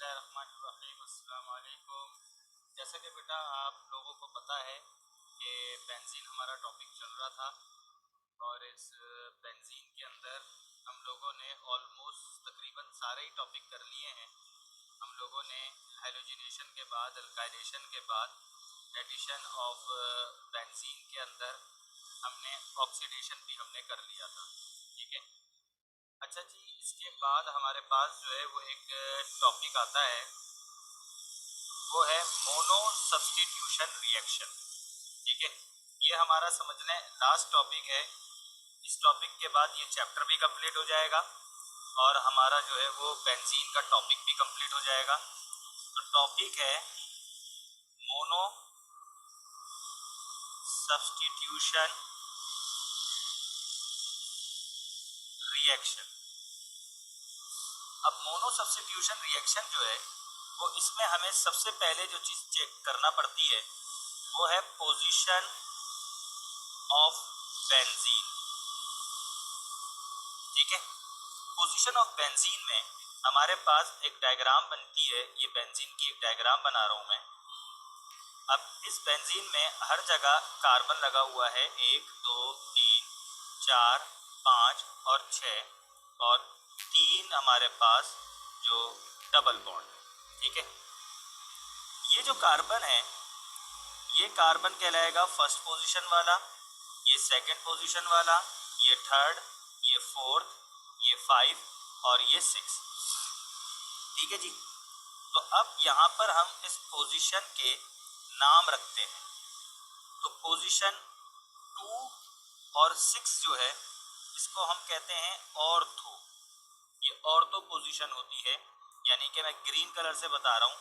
बिस्मिल्लाहिर्रहमानिर्रहीम। अस्सलाम वालेकुम। जैसा कि बेटा आप लोगों को पता है कि बेंजीन हमारा टॉपिक चल रहा था और इस बेंजीन के अंदर हम लोगों ने ऑलमोस्ट तकरीबन सारे ही टॉपिक कर लिए हैं। हम लोगों ने हाइड्रोजनेशन के बाद, अल्काइलेशन के बाद, एडिशन ऑफ बेंजीन के अंदर हमने ऑक्सीडेशन भी हमने कर लिया था। ठीक है। अच्छा जी, इसके बाद हमारे पास जो है वो एक टॉपिक आता है, वो है मोनो सब्स्टिट्यूशन रिएक्शन। ठीक है, ये हमारा समझने लास्ट टॉपिक है। इस टॉपिक के बाद ये चैप्टर भी कंप्लीट हो जाएगा और हमारा जो है वो बेंजीन का टॉपिक भी कंप्लीट हो जाएगा। तो टॉपिक है मोनो सब्स्टिट्यूशन रिएक्शन। अब मोनो सब्स्टिट्यूशन रिएक्शन जो है वो, इसमें हमें सबसे पहले जो चीज़ चेक करना पड़ती है वो है पोजीशन ऑफ बेंजीन। ठीक है, पोजीशन ऑफ बेंजीन में हमारे पास एक डायग्राम बनती है। ये बेंजीन की एक डायग्राम बना रहा हूं मैं। अब इस बेंजीन में हर जगह कार्बन लगा हुआ है, 1 2 3 4 5 और 6, और 3 हमारे पास जो डबल बॉन्ड। ठीक है, ये जो कार्बन है ये कार्बन कहलाएगा फर्स्ट पोजीशन वाला, ये सेकंड पोजीशन वाला, ये थर्ड, ये फोर्थ, ये 5 और ये 6। ठीक है जी। तो अब यहाँ पर हम इस पोजीशन के नाम रखते हैं। तो पोजीशन 2 और 6 जो है इसको हम कहते हैं ऑर्थो। ये ऑर्थो पोजीशन होती है, यानी कि मैं ग्रीन कलर से बता रहा हूँ।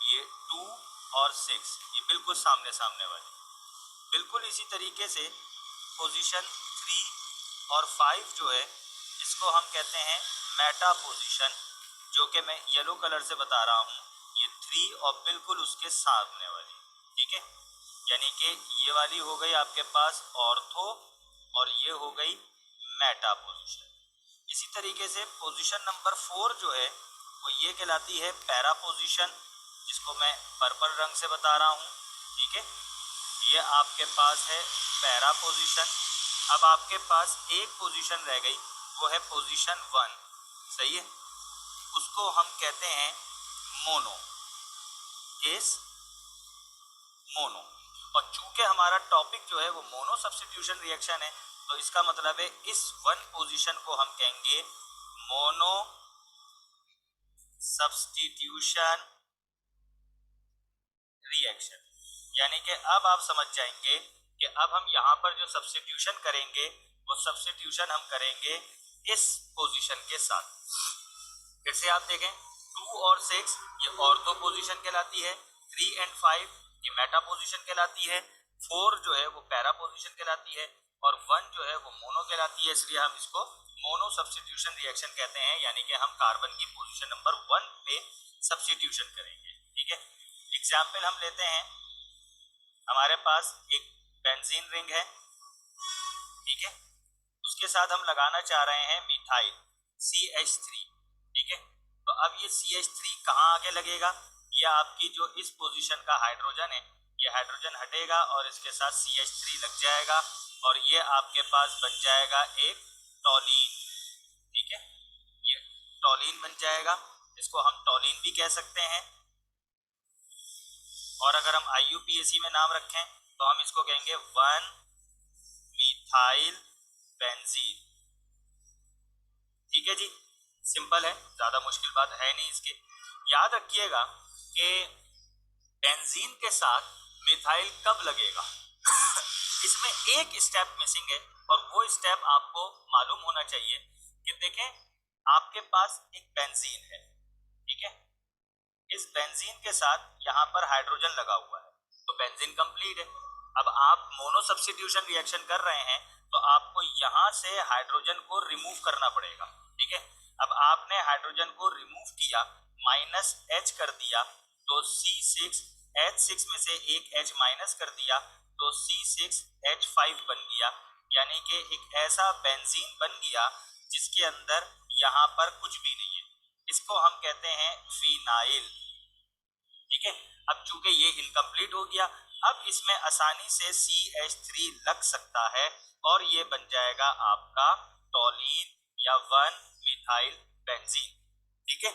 ये 2 और 6 ये बिल्कुल सामने सामने वाली। बिल्कुल इसी तरीके से पोजीशन 3 और 5 जो है इसको हम कहते हैं मेटा पोजीशन, जो कि मैं येलो कलर से बता रहा हूँ। ये 3 और बिल्कुल उसके सामने वाली। ठीक है, यानी कि ये वाली हो गई आपके पास ऑर्थो और ये हो गई मेटा पोजीशन। इसी तरीके से पोजीशन नंबर 4 जो है वो ये कहलाती है पैरा पोजीशन, जिसको मैं पर्पल रंग से बता रहा हूँ। ठीक है, ये आपके पास है पैरा पोजीशन। अब आपके पास एक पोजीशन रह गई, वो है पोजीशन 1। सही है, उसको हम कहते हैं मोनो। Case mono. और चूंकि हमारा टॉपिक जो है वो मोनो सब्स्टिट्यूशन रिएक्शन है, तो इसका मतलब है इस 1 पोजीशन को हम कहेंगे मोनो सब्स्टिट्यूशन रिएक्शन। यानी कि अब आप समझ जाएंगे कि अब हम यहाँ पर जो सब्स्टिट्यूशन करेंगे वो सब्स्टिट्यूशन हम करेंगे इस पोजीशन के साथ। फिर से आप देखें, 2 और 6 ये ऑर्थो पोजीशन कहलाती है, 3 एंड 5 ये मेटा पोजीशन कहलाती है, 4 जो है वो पैरा पोजीशन कहलाती है और 1 जो है वो मोनो कहलाती है। इसलिए हम इसको मोनो सब्स्टिट्यूशन रिएक्शन कहते हैं, यानी कि हम कार्बन की पोजीशन नंबर 1 पे सब्स्टिट्यूशन करेंगे। ठीक है, एग्जाम्पल हम लेते हैं। हमारे पास एक बेंजीन रिंग है। ठीक है, उसके साथ हम लगाना चाह रहे हैं मिथाइल CH3। ठीक है, तो अब ये CH3 कहाँ आके लगेगा? ये आपकी जो इस पोजीशन का हाइड्रोजन है, ये हाइड्रोजन हटेगा और इसके साथ CH3 लग जाएगा और ये आपके पास बन जाएगा एक टॉलीन। ठीक है, ये टॉलीन बन जाएगा, इसको हम टॉलीन भी कह सकते हैं। और अगर हम IUPAC में नाम रखें तो हम इसको कहेंगे 1 मिथाइल बेंजीन। ठीक है जी, सिंपल है, ज्यादा मुश्किल बात है नहीं इसके। याद रखिएगा कि बेंजीन के साथ मिथाइल कब लगेगा इसमें एक स्टेप मिसिंग है और वो स्टेप आपको मालूम होना चाहिए कि देखें, आपके पास एक बेंजीन है। ठीक है, इस बेंजीन के साथ यहाँ पर हाइड्रोजन लगा हुआ है, तो बेंजीन कंप्लीट है। अब आप मोनो सब्स्टिट्यूशन रिएक्शन कर रहे हैं तो आपको यहाँ से हाइड्रोजन को रिमूव करना पड़ेगा। ठीक है, अब आपने हाइड्रोजन को रिमूव किया, -H कर दिया तो C6H6 में से एक H माइनस कर दिया तो C6H5 बन गया। यानी कि एक ऐसा बेंजीन बन गया जिसके अंदर यहाँ पर कुछ भी नहीं है। इसको हम कहते हैं फिनाइल। ठीक है, अब चूंकि ये इनकम्प्लीट हो गया, अब इसमें आसानी से CH3 लग सकता है और ये बन जाएगा आपका टॉलीन या 1 मिथाइल बेंजीन। ठीक है,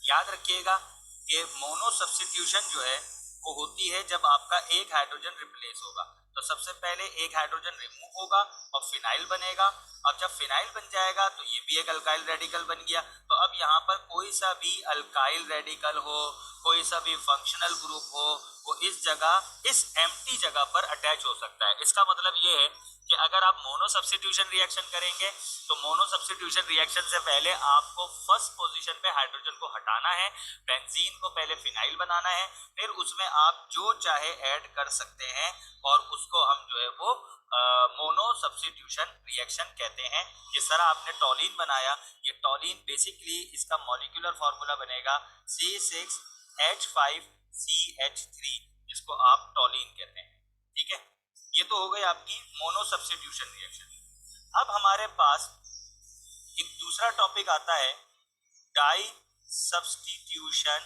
याद रखिएगा कि मोनो सब्स्टिट्यूशन जो है वो होती है जब आपका एक हाइड्रोजन रिप्लेस होगा, तो सबसे पहले एक हाइड्रोजन रिमूव होगा और फिनाइल बनेगा, और जब फिनाइल बन जाएगा तो ये भी एक अल्काइल रेडिकल बन गया। तो अब यहाँ पर कोई सा भी अल्काइल रेडिकल हो, कोई सा भी फंक्शनल ग्रुप हो, वो इस जगह, इस एम्प्टी जगह पर अटैच हो सकता है। इसका मतलब ये है कि अगर आप मोनो सब्स्टिट्यूशन रिएक्शन करेंगे तो मोनो सब्स्टिट्यूशन रिएक्शन से पहले आपको फर्स्ट पोजीशन पे हाइड्रोजन को हटाना है, बेंजीन को पहले फिनाइल बनाना है, फिर उसमें आप जो चाहे ऐड कर सकते हैं और उसको हम जो है वो मोनो सब्स्टिट्यूशन रिएक्शन कहते हैं। जिस तरह आपने टॉलीन बनाया, ये टॉलीन बेसिकली इसका मॉलिक्यूलर फॉर्मूला बनेगा C6H5CH3, जिसको आप टॉलीन कहते हैं। ठीक है, ये तो हो गई आपकी मोनो सब्स्टिट्यूशन रिएक्शन। अब हमारे पास एक दूसरा टॉपिक आता है डाई सब्स्टिट्यूशन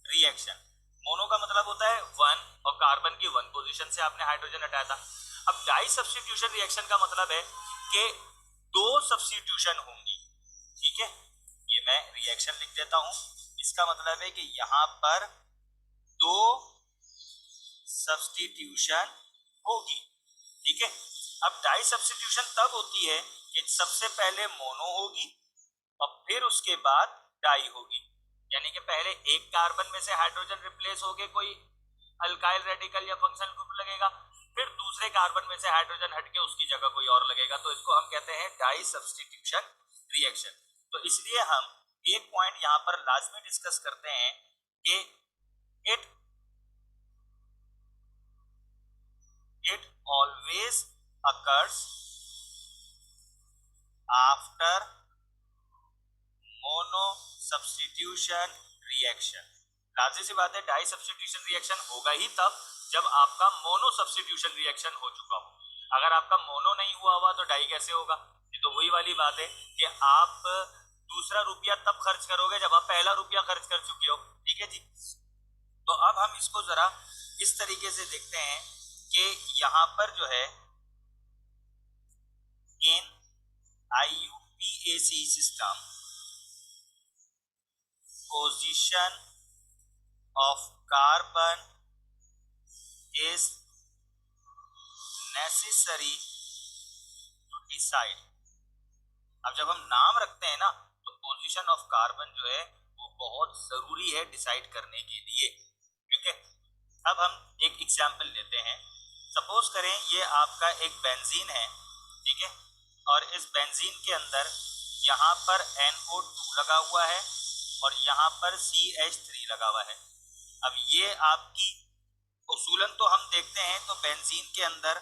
रिएक्शन। मोनो का मतलब होता है 1 और कार्बन की 1 पोजीशन से आपने हाइड्रोजन हटाया था। अब डाई सब्स्टिट्यूशन रिएक्शन का मतलब है कि 2 सब्स्टिट्यूशन होंगी। ठीक है, ये मैं रिएक्शन लिख देता हूं। इसका मतलब है कि यहां पर 2 सब्स्टिट्यूशन होगी। ठीक है, अब डाई सब्स्टिट्यूशन तब होती है कि सबसे पहले मोनो होगी और फिर उसके बाद डाई होगी, यानी कि पहले एक कार्बन में से हाइड्रोजन रिप्लेस होके कोई अल्काइल रेडिकल या फंक्शनल ग्रुप लगेगा, फिर दूसरे कार्बन में से हाइड्रोजन हटके उसकी जगह कोई और लगेगा, तो इसको हम कहते हैं डाई सब्स्टिट्यूशन रिएक्शन। तो इसलिए हम एक पॉइंट यहां पर लाजमी डिस्कस करते हैं कि it always occurs after mono substitution reaction. लाजिम सी बात है, डाई सब्स्टिट्यूशन रिएक्शन होगा ही तब जब आपका मोनो सब्स्टिट्यूशन रिएक्शन हो चुका हो। अगर आपका मोनो नहीं हुआ हुआ तो डाई कैसे होगा? ये तो वही वाली बात है कि आप दूसरा रुपया तब खर्च करोगे जब आप पहला रुपया खर्च कर चुके हो। ठीक है जी, तो अब हम इसको जरा इस तरीके से देखते हैं कि यहां पर जो है इन IUPAC system position of carbon is necessary to decide। अब जब हम नाम रखते हैं ना तो पोजीशन ऑफ कार्बन जो है वो बहुत जरूरी है डिसाइड करने के लिए। ठीक है, अब हम एक एग्जांपल लेते हैं। सपोज करें ये आपका एक बेंजीन है। ठीक है, और इस बेंजीन के अंदर यहाँ पर NO2 लगा हुआ है और यहाँ पर CH3 लगा हुआ है। अब ये आपकी उसूलन तो हम देखते हैं तो बेंजीन के अंदर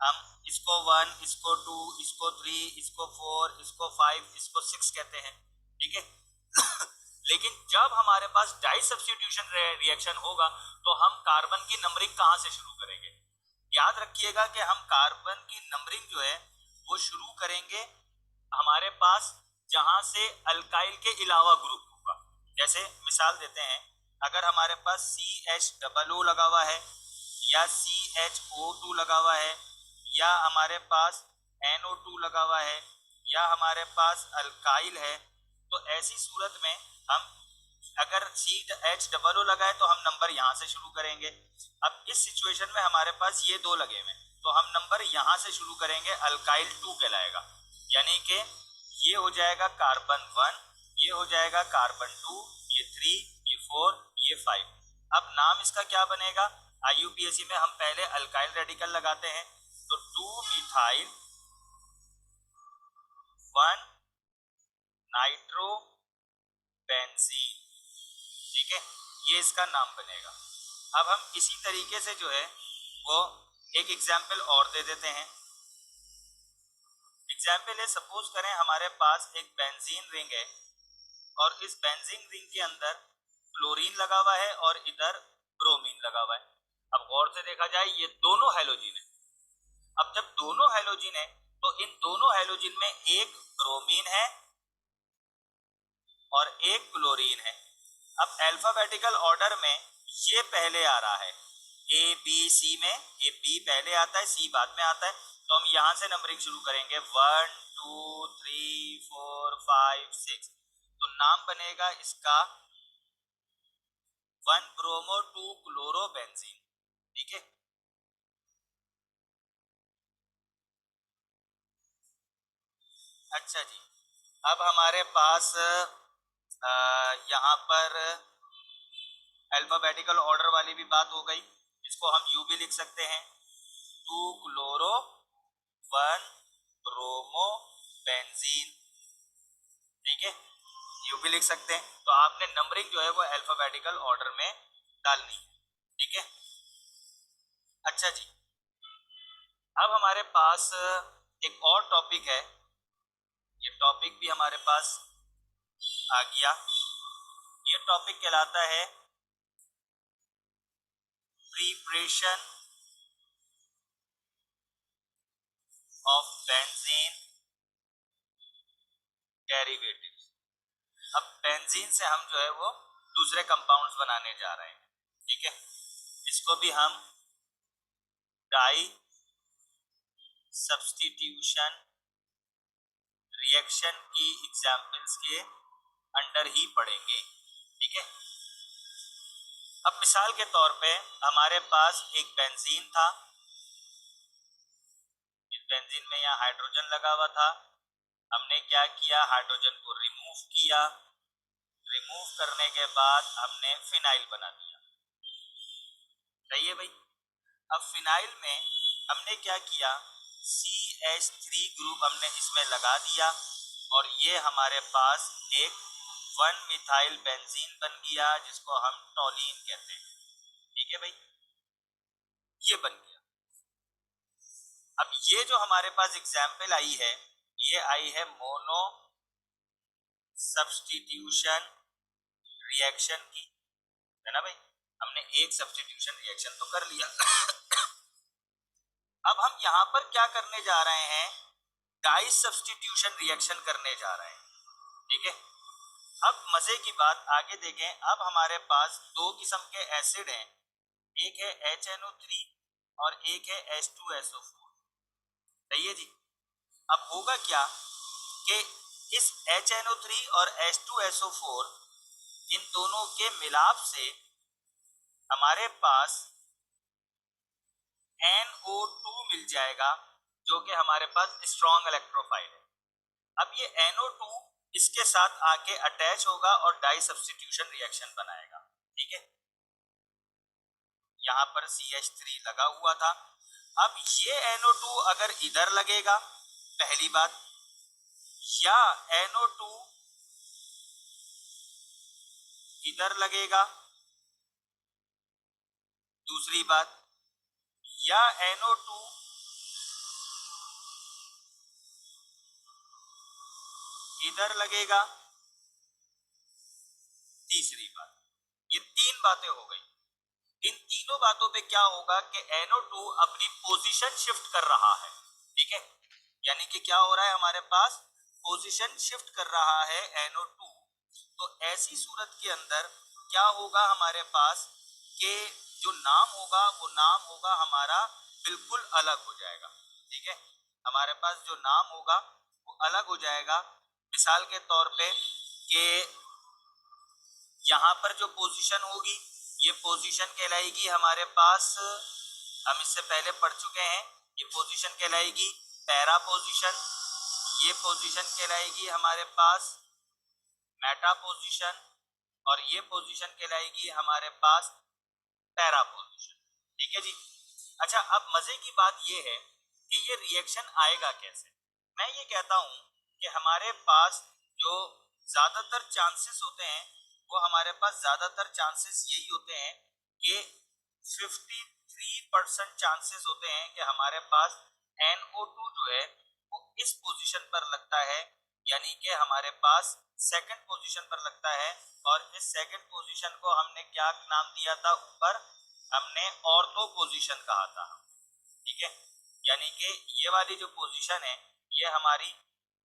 हम इसको 1, इसको 2, इसको 3, इसको 4, इसको 5, इसको 6 कहते हैं। ठीक है लेकिन जब हमारे पास डाई सब्स्टिट्यूशन रिएक्शन होगा तो हम कार्बन की नंबरिंग कहां से शुरू करेंगे? याद रखिएगा कि हम कार्बन की नंबरिंग जो है वो शुरू करेंगे हमारे पास जहां से अल्काइल के अलावा ग्रुप होगा। जैसे मिसाल देते हैं, अगर हमारे पास CHOO लगा हुआ है या CHO2 लगा हुआ है या हमारे पास NO2 लगा हुआ है या हमारे पास अल्काइल है, तो ऐसी सूरत में हम अगर CHOO लगा है तो हम नंबर यहां से शुरू करेंगे। अब इस सिचुएशन में हमारे पास ये 2 लगे हुए तो हम नंबर यहां से शुरू करेंगे, अल्काइल 2 कहलाएगा, यानी कि ये हो जाएगा कार्बन 1, ये हो जाएगा कार्बन 2, ये 3, ये 4, ये 5। अब नाम इसका क्या बनेगा? IUPAC में हम पहले अल्काइल रेडिकल लगाते हैं तो 2 मिथाइल 1 नाइट्रो बेंजीन। ठीक है, ये इसका नाम बनेगा। अब हम इसी तरीके से जो है वो एक एग्जाम्पल और दे देते हैं। एग्जाम्पल है, सपोज करें हमारे पास एक बेंजीन रिंग है और इस बेंजीन रिंग के अंदर क्लोरीन लगा हुआ है और इधर ब्रोमीन लगा हुआ है। अब गौर से देखा जाए ये दोनों हैलोजिन है। अब जब दोनों हैलोजिन है तो इन दोनों हैलोजिन में एक ब्रोमीन है और एक क्लोरीन है। अब अल्फाबेटिकल ऑर्डर में ये पहले आ रहा है, ए बी सी में ए बी पहले आता है, सी बाद में आता है। तो हम यहाँ से नंबरिंग शुरू करेंगे 1 2 3 4 5 6। तो नाम बनेगा इसका 1 ब्रोमो 2 क्लोरो बेंजीन। ठीक है, अच्छा जी। अब हमारे पास यहाँ पर अल्फाबेटिकल ऑर्डर वाली भी बात हो गई, इसको हम यू भी लिख सकते हैं, 2 क्लोरो 1 ब्रोमो बेंजीन। ठीक है, यू भी लिख सकते हैं। तो आपने नंबरिंग जो है वो अल्फाबेटिकल ऑर्डर में डालनी है। ठीक है, अच्छा जी। अब हमारे पास एक और टॉपिक है, ये टॉपिक भी हमारे पास आ गया। ये टॉपिक कहलाता है प्रिपरेशन ऑफ बेंजीन डेरिवेटिव्स। अब बेंजीन से हम जो है वो दूसरे कंपाउंड्स बनाने जा रहे हैं। ठीक है, इसको भी हम डाई सब्स्टिट्यूशन रिएक्शन की एग्जाम्पल्स के अंडर ही पढ़ेंगे। ठीक है, अब मिसाल के तौर पे हमारे पास एक बेंजीन था, इस बेंजीन में यहाँ हाइड्रोजन लगा हुआ था। हमने क्या किया, हाइड्रोजन को रिमूव किया, रिमूव करने के बाद हमने फिनाइल बना दिया। सही है भाई। अब फिनाइल में हमने क्या किया, CH3 ग्रुप हमने इसमें लगा दिया और ये हमारे पास एक 1 मिथाइल बेंजीन बन गया, जिसको हम टॉलीन कहते हैं। ठीक है भाई, ये बन गया। अब ये जो हमारे पास एग्जाम्पल आई है, ये आई है मोनो सब्स्टिट्यूशन रिएक्शन की, है ना भाई। हमने एक सब्स्टिट्यूशन रिएक्शन तो कर लिया। अब हम यहाँ पर क्या करने जा रहे हैं, डाई सब्स्टिट्यूशन रिएक्शन करने जा रहे हैं। ठीक है, अब मजे की बात आगे देखें। अब हमारे पास दो किस्म के एसिड हैं, एक है HNO3 और एक है H2SO4। सही है जी। अब होगा क्या कि इस HNO3 और H2SO4 इन दोनों के मिलाप से हमारे पास NO2 मिल जाएगा, जो कि हमारे पास स्ट्रॉन्ग इलेक्ट्रोफाइल है। अब ये NO2 इसके साथ आके अटैच होगा और डाई सब्स्टिट्यूशन रिएक्शन बनाएगा। ठीक है, यहाँ पर CH3 लगा हुआ था। अब ये NO2 अगर इधर लगेगा, पहली बात, या NO2 इधर लगेगा, दूसरी बात, या NO2 इधर लगेगा, तीसरी बात। ये तीन बातें हो गई। इन तीनों बातों पे क्या होगा कि NO2 अपनी पोजीशन शिफ्ट कर रहा है। ठीक है, यानी कि क्या हो रहा है, हमारे पास पोजीशन शिफ्ट कर रहा है NO2। तो ऐसी सूरत के अंदर क्या होगा हमारे पास कि जो नाम होगा वो नाम होगा हमारा बिल्कुल अलग हो जाएगा। ठीक है, हमारे पास जो नाम होगा वो अलग हो जाएगा। मिसाल के तौर पे कि यहाँ पर जो पोजीशन होगी, ये पोजीशन कहलाएगी हमारे पास, हम इससे पहले पढ़ चुके हैं, ये पोजीशन कहलाएगी पैरा पोजीशन, ये पोजीशन कहलाएगी हमारे पास मेटा पोजीशन, और ये पोजीशन कहलाएगी हमारे पास पैरा पोजीशन। ठीक है जी। अच्छा, अब मजे की बात ये है कि ये रिएक्शन आएगा कैसे। मैं ये कहता हूं कि हमारे पास जो ज्यादातर चांसेस होते हैं, वो हमारे पास ज्यादातर चांसेस यही होते हैं कि 53% चांसेस होते हैं कि हमारे पास NO2 जो है वो इस पोजीशन पर लगता है, यानी कि हमारे पास सेकंड पोजीशन पर लगता है। और इस सेकंड पोजीशन को हमने क्या नाम दिया था, ऊपर हमने ऑर्थो पोजीशन कहा था। ठीक है, यानी कि ये वाली जो पोजीशन है ये हमारी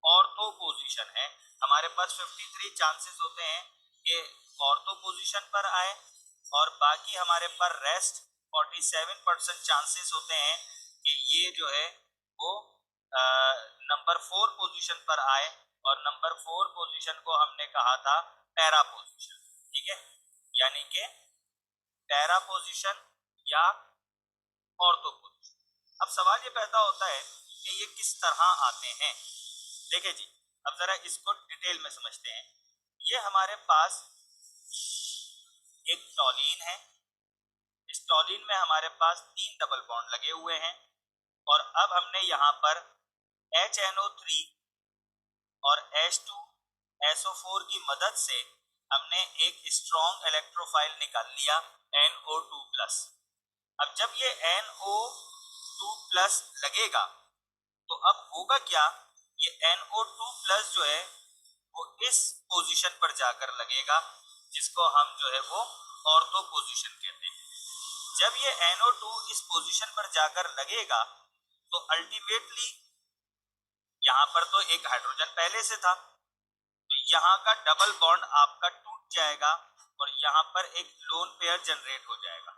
ऑर्थो पोजीशन है, हमारे पास 53 चांसेस होते हैं कि ऑर्थो पोजीशन पर आए, और बाकी हमारे पास रेस्ट 47% चांसेस होते हैं कि ये जो है वो नंबर 4 पोजीशन पर आए, और नंबर 4 पोजीशन को हमने कहा था पैरा पोजीशन। ठीक है, यानी कि पैरा पोजीशन या ऑर्थो पोजीशन। अब सवाल ये पैदा होता है कि ये किस तरह आते हैं। देखिए जी, अब जरा इसको डिटेल में समझते हैं। ये हमारे पास एक टॉलीन है, इस टॉलीन में हमारे पास 3 डबल बॉन्ड लगे हुए हैं, और अब हमने यहाँ पर HNO3 और H2SO4 की मदद से हमने एक स्ट्रॉन्ग इलेक्ट्रोफाइल निकाल लिया NO2+। अब जब ये NO2+ लगेगा तो अब होगा क्या, ये NO2+ जो है वो इस पोजीशन पर जाकर लगेगा, जिसको हम जो है वो ऑर्थो पोजीशन कहते हैं। जब ये NO2 इस पोजीशन पर जाकर लगेगा तो अल्टीमेटली यहाँ पर तो एक हाइड्रोजन पहले से था, तो यहाँ का डबल बॉन्ड आपका टूट जाएगा और यहाँ पर एक लोन पेयर जनरेट हो जाएगा।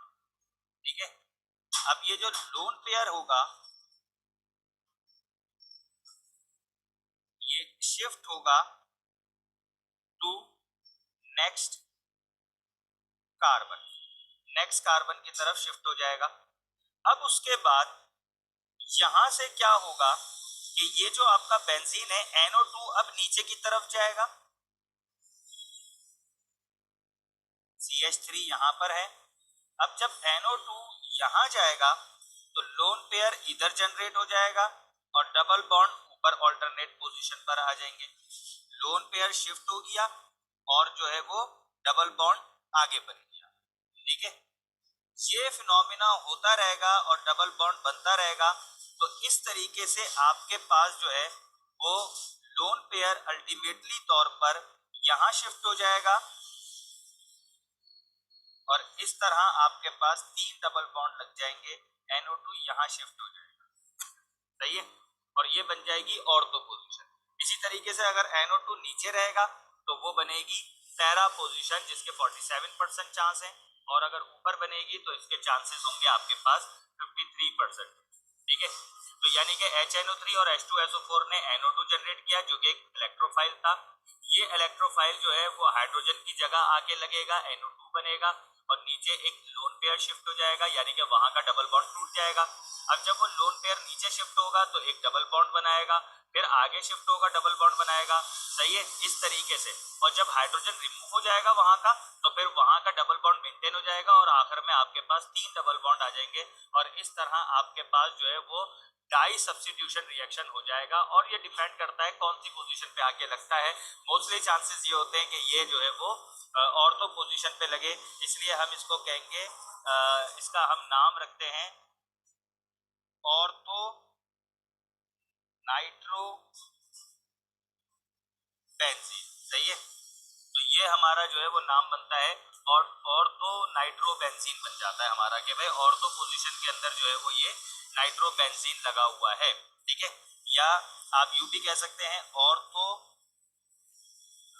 ठीक है, अब ये जो लोन पेयर होगा ये शिफ्ट होगा टू नेक्स्ट कार्बन की तरफ शिफ्ट हो जाएगा। अब उसके बाद यहां से क्या होगा कि ये जो आपका बेंजीन है NO2 अब नीचे की तरफ जाएगा, CH3 यहां पर है। अब जब NO2 यहां जाएगा तो लोन पेयर इधर जनरेट हो जाएगा और डबल बॉन्ड ऊपर ऑल्टरनेट पोजीशन पर आ जाएंगे। लोन पेयर शिफ्ट हो गया और जो है वो डबल बॉन्ड आगे बन गया। ठीक है, ये फिनोमिना होता रहेगा और डबल बॉन्ड बनता रहेगा। तो इस तरीके से आपके पास जो है वो लोन पेयर अल्टीमेटली तौर पर यहां शिफ्ट हो जाएगा, और इस तरह आपके पास 3 डबल बॉन्ड लग जाएंगे, NO2 यहां शिफ्ट हो जाएगा। सही है, और ये बन जाएगी ऑर्थो पोजीशन। इसी तरीके से अगर NO2 नीचे रहेगा तो वो बनेगी पैरा पोजीशन, जिसके 47% चांस है, और अगर ऊपर बनेगी तो इसके चांसेस होंगे आपके पास 53%। ठीक है, तो यानी कि HNO3 और H2SO4 ने NO2 जनरेट किया जो कि एक इलेक्ट्रोफाइल था। ये इलेक्ट्रोफाइल जो है वो हाइड्रोजन की जगह आके लगेगा, NO2 बनेगा और नीचे एक लोन पेयर शिफ्ट हो जाएगा, यानी कि वहां का डबल बॉन्ड टूट जाएगा। अब जब वो लोन पेयर नीचे शिफ्ट होगा तो एक डबल बॉन्ड बनाएगा, फिर आगे शिफ्ट होगा डबल बॉन्ड बनाएगा। सही है, इस तरीके से। और जब हाइड्रोजन रिमूव हो जाएगा वहां का तो फिर वहां का डबल बॉन्ड मेंटेन हो जाएगा और आखिर में आपके पास 3 डबल बॉन्ड आ जाएंगे, और इस तरह आपके पास जो है वो डाई सब्स्टिट्यूशन रिएक्शन हो जाएगा। और ये डिपेंड करता है कौन सी पोजीशन पे आके लगता है। मोस्टली चांसेस ये होते हैं कि ये जो है वो ऑर्थो पोजीशन पे लगे, इसलिए हम इसको कहेंगे, इसका हम नाम रखते हैं ऑर्थो नाइट्रो बेंजीन। सही है, तो ये हमारा जो है वो नाम बनता है और ऑर्थो नाइट्रो बेंजीन बन जाता है हमारा, कि भाई ऑर्थो पोजीशन के अंदर जो है वो ये नाइट्रो बेंजीन लगा हुआ है। ठीक है, या आप यूं भी कह सकते हैं ऑर्थो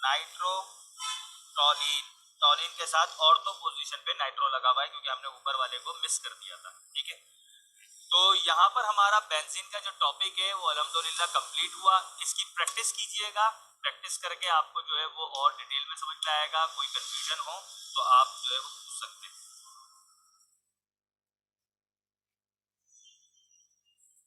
नाइट्रो टॉलीन, टॉलीन के साथ ऑर्थो पोजीशन पे नाइट्रो लगा हुआ है क्योंकि हमने ऊपर वाले को मिस कर दिया था। ठीक है, तो यहाँ पर हमारा बेंजीन का जो टॉपिक है वो अल्हम्दुलिल्लाह कंप्लीट हुआ। इसकी प्रैक्टिस कीजिएगा, प्रैक्टिस करके आपको जो है वो और डिटेल में समझ में आएगा। कोई कंफ्यूजन हो तो आप जो है वो पूछ सकते हैं।